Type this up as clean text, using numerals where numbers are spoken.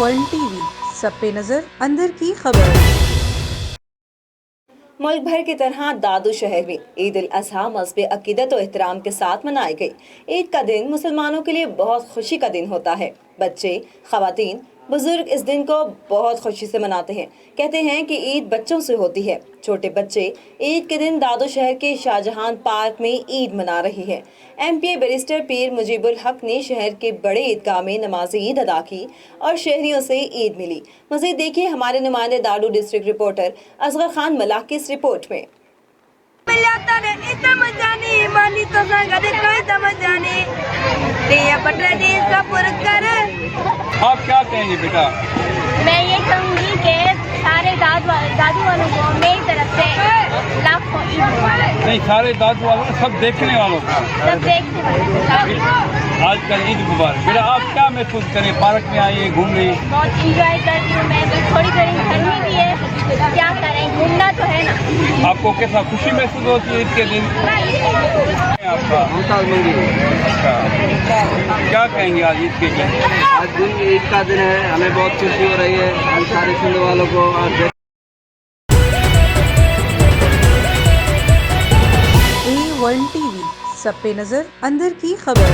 One TV, सब पे नजर, अंदर की खबर। मुल्क भर की तरह दादू शहर में ईद उल अजहा मज़हबी अकीदत और एहतराम के साथ मनाई गई। ईद का दिन मुसलमानों के लिए बहुत खुशी का दिन होता है। बच्चे, खवातीन, बुजुर्ग इस दिन को बहुत खुशी से मनाते हैं। कहते हैं कि ईद बच्चों से होती है। छोटे बच्चे ईद के दिन दादू शहर के शाहजहां पार्क में ईद मना रही है। एमपीए बैरिस्टर पीर मुजीबुल हक ने शहर के बड़े ईदगाह में नमाज ईद अदा की और शहरियों से ईद मिली। मज़ीद देखिए हमारे नुमाइंदे दादू डिस्ट्रिक्ट रिपोर्टर असगर खान मलाक की इस रिपोर्ट में। आप क्या कहेंगे बेटा? मैं ये कहूँगी कि सारे दादू वालों को मेरी तरफ से लाखों ईद मुबारक। नहीं, सारे दादू वालों को, सब देखने वालों को, सब देखने वालों को आजकल ईद मुबारक। बेटा आप क्या महसूस करें? पार्क में आई, घूम रही? बहुत इंजॉय कर रही हूँ मैं। बस थोड़ी गर्मी भी है, क्या करें, घूमना तो है ना। आपको कैसा खुशी महसूस होती है ईद के दिन? आपका अच्छा, क्या कहेंगे आज ईद के दिन? आज दिन ईद का दिन है, हमें बहुत खुशी हो रही है। हम सारे सुनने वालों को A1 टीवी, सब पे नजर, अंदर की खबर।